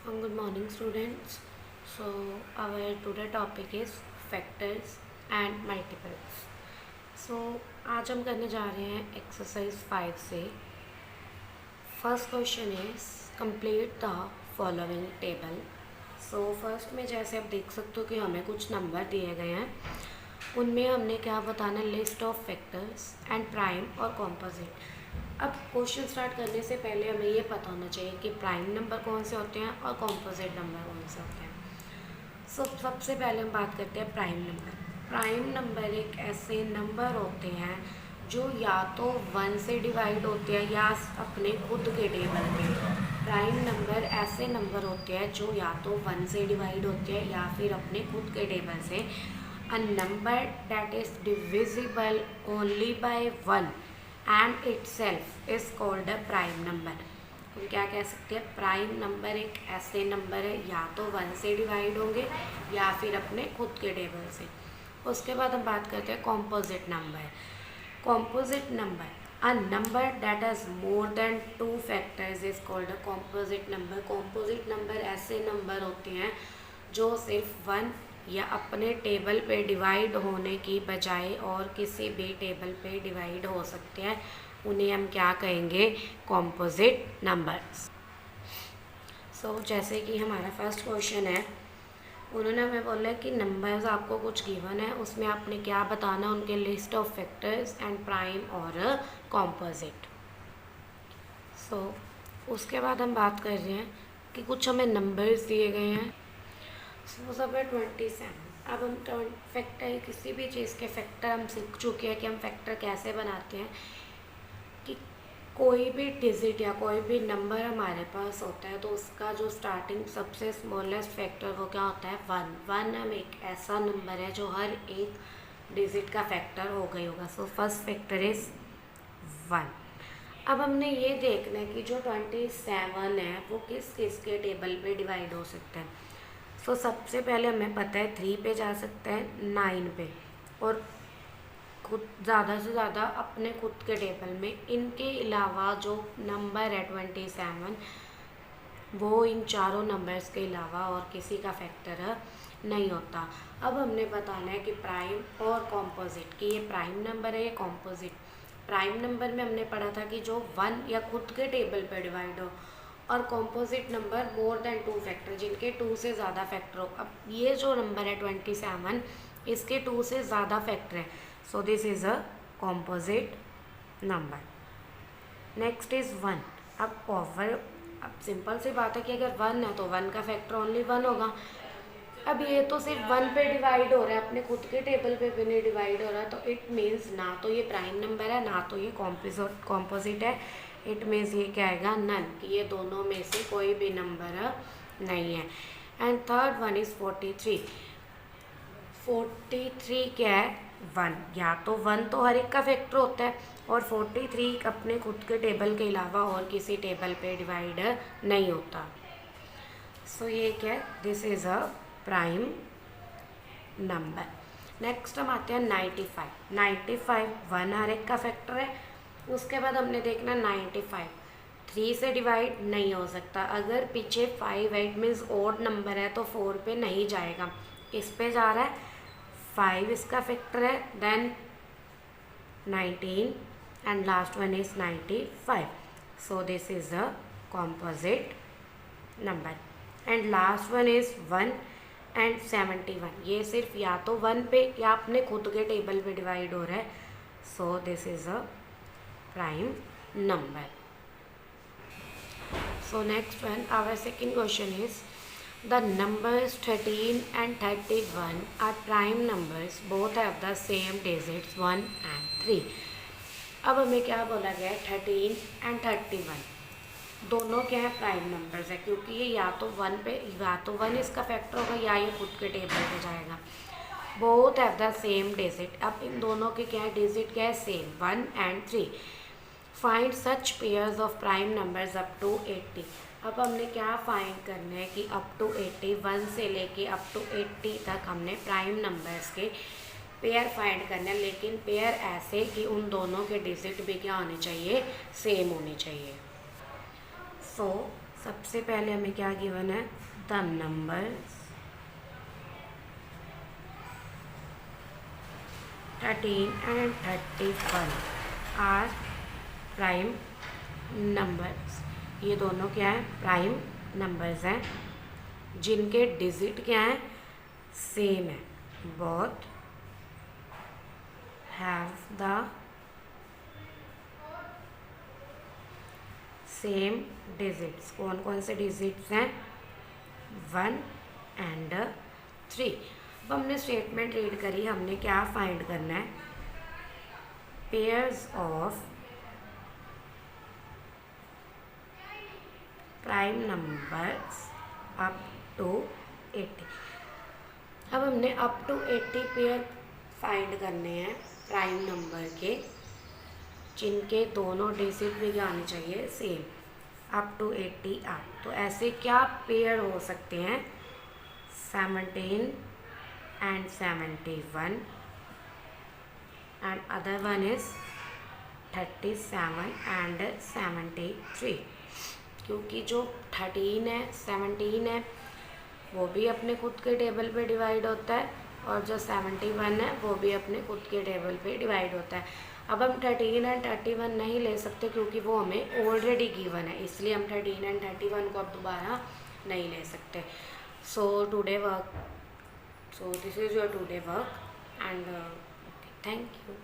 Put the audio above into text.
Good morning, students. So, our today topic is factors and multiples. So, आज हम करने जा रहे हैं एक्सरसाइज 5 से. First question is complete the following table. So first में जैसे आप देख सकते हो कि हमें कुछ नंबर दिए गए हैं, उनमें हमने क्या बताना, list of factors and prime और कॉम्पोजिट. अब क्वेश्चन स्टार्ट करने से पहले हमें ये पता होना चाहिए कि प्राइम नंबर कौन से होते हैं और कॉम्पोजिट नंबर कौन से होते हैं. सबसे पहले हम बात करते हैं प्राइम नंबर. प्राइम नंबर एक ऐसे नंबर होते हैं जो या तो 1 से डिवाइड होते हैं या अपने खुद के टेबल पे. प्राइम नंबर ऐसे नंबर होते हैं जो या तो 1 से डिवाइड होते हैं या फिर अपने खुद के टेबल से. A number that is divisible only by 1 and itself is called a prime number. हम क्या कह सकते हैं, प्राइम नंबर एक ऐसे नंबर है या तो 1 से डिवाइड होंगे या फिर अपने खुद के टेबल से. उसके बाद हम बात करते हैं composite number. Composite number, a number that has more than 2 factors is called a composite number. Composite number ऐसे नंबर होते हैं जो सिर्फ 1 या अपने टेबल पे डिवाइड होने की बजाय और किसी भी टेबल पे डिवाइड हो सकते हैं. उन्हें हम क्या कहेंगे, कॉम्पोजिट नंबर्स. जैसे कि हमारा फर्स्ट क्वेश्चन है, उन्होंने हमें बोला कि नंबर्स आपको कुछ गिवन है, उसमें आपने क्या बताना, उनके list of factors and prime और कॉम्पोजिट. उसके बाद हम बात कर रहे हैं कि कुछ हमें नंबर्स दिए गए हैं. सब है 27. अब हम फैक्टर, किसी भी चीज़ के फैक्टर हम सीख चुके हैं कि हम फैक्टर कैसे बनाते हैं. कि कोई भी डिजिट या कोई भी नंबर हमारे पास होता है तो उसका जो स्टार्टिंग सबसे स्मॉलेस्ट फैक्टर वो क्या होता है, 1. हम एक ऐसा नंबर है जो हर एक डिजिट का फैक्टर हो गई होगा. First factor is 1. अब हमने ये देखना है कि जो 27 है वो किस किस के टेबल पे डिवाइड हो सकता है. सबसे पहले हमें पता है 3 पे जा सकता है, 9 पे, और खुद ज़्यादा से ज़्यादा अपने खुद के टेबल में. इनके अलावा जो नंबर है 27, वो इन चारों नंबर्स के अलावा और किसी का फैक्टर नहीं होता. अब हमने बताना है कि प्राइम और कॉम्पोजिट, कि ये प्राइम नंबर है या कॉम्पोजिट. प्राइम नंबर में हमने पढ़ा था कि जो 1 या खुद के टेबल पर डिवाइड हो, और composite number more than 2 factor, जिनके 2 से ज़्यादा फैक्टर हो. अब ये जो नंबर है 27, इसके 2 से ज़्यादा फैक्टर है. This is a composite number. Next is 1. अब सिंपल सी बात है कि अगर 1 है तो 1 का फैक्टर ओनली 1 होगा. अब ये तो सिर्फ 1 पे डिवाइड हो रहा है, अपने खुद के टेबल पे भी नहीं डिवाइड हो रहा, तो इट मीन्स ना तो ये प्राइम नंबर है ना तो ये कॉम्पोजिट है. इट मीन्स ये क्या आएगा, नन, कि ये दोनों में से कोई भी नंबर नहीं है. And third one is 43. 43 क्या है, 1. या तो 1 तो हर एक का फैक्टर होता है, और 43 अपने खुद के टेबल के अलावा और किसी टेबल पे डिवाइड नहीं होता. ये क्या है, this is a prime number. Next हम आते हैं 95. 1 हर एक का फैक्टर है. उसके बाद हमने देखना 95 3 से डिवाइड नहीं हो सकता. अगर पीछे 5 है, इट मीन्स ओड नंबर है, तो 4 पे नहीं जाएगा. किस पे जा रहा है, 5 इसका फैक्टर है, then 19 and last one is 95. This is a composite number. And last one is 1 and 71. ये सिर्फ या तो 1 पे या अपने खुद के टेबल पे डिवाइड हो रहा है. This is a prime number. Next one, our second question is the numbers 13 and 31 are prime numbers. Both have the same digits 1 and 3. अब हमें क्या बोला गया है, 13 एंड 31 दोनों क्या है, प्राइम नंबर्स है, क्योंकि ये या तो 1 पे, या तो 1 इसका फैक्टर होगा या ये खुद के टेबल पे जाएगा. Both have the same digit. अब इन दोनों के क्या है, डिजिट क्या है, same, 1 and 3. Find such pairs of prime numbers up to 80. अब हमने क्या फाइंड करना है कि अप टू 80, 1 से लेके अप टू 80 तक हमने प्राइम नंबर्स के पेयर फाइंड करना है. लेकिन पेयर ऐसे कि उन दोनों के डिजिट भी क्या होने चाहिए, सेम होने चाहिए. सबसे पहले हमें क्या गिवन है, the numbers 13 and 31 are prime numbers. ये दोनों क्या है, प्राइम नंबर्स हैं जिनके डिजिट क्या हैं, सेम है। Both have the same digits. कौन कौन से डिजिट्स हैं, 1 and 3। अब हमने स्टेटमेंट रीड करी, हमने क्या फाइंड करना है, pairs of prime numbers up to 80। अब हमने अप टू 80 पेयर फाइंड करने हैं प्राइम नंबर के, जिनके दोनों डिजिट भी क्या आने चाहिए, सेम, अप टू 80 अप। तो ऐसे क्या पेयर हो सकते हैं, 17 and 71 and other one is 37 and 73। क्योंकि जो 13 है, 17 है, वो भी अपने खुद के टेबल पे डिवाइड होता है, और जो 71 है वो भी अपने खुद के टेबल पे डिवाइड होता है। अब हम 13 एंड 31 नहीं ले सकते क्योंकि वो हमें ऑलरेडी गिवन है, इसलिए हम 13 एंड 31 को अब दोबारा नहीं ले सकते। So today work, so this is your today work and thank you।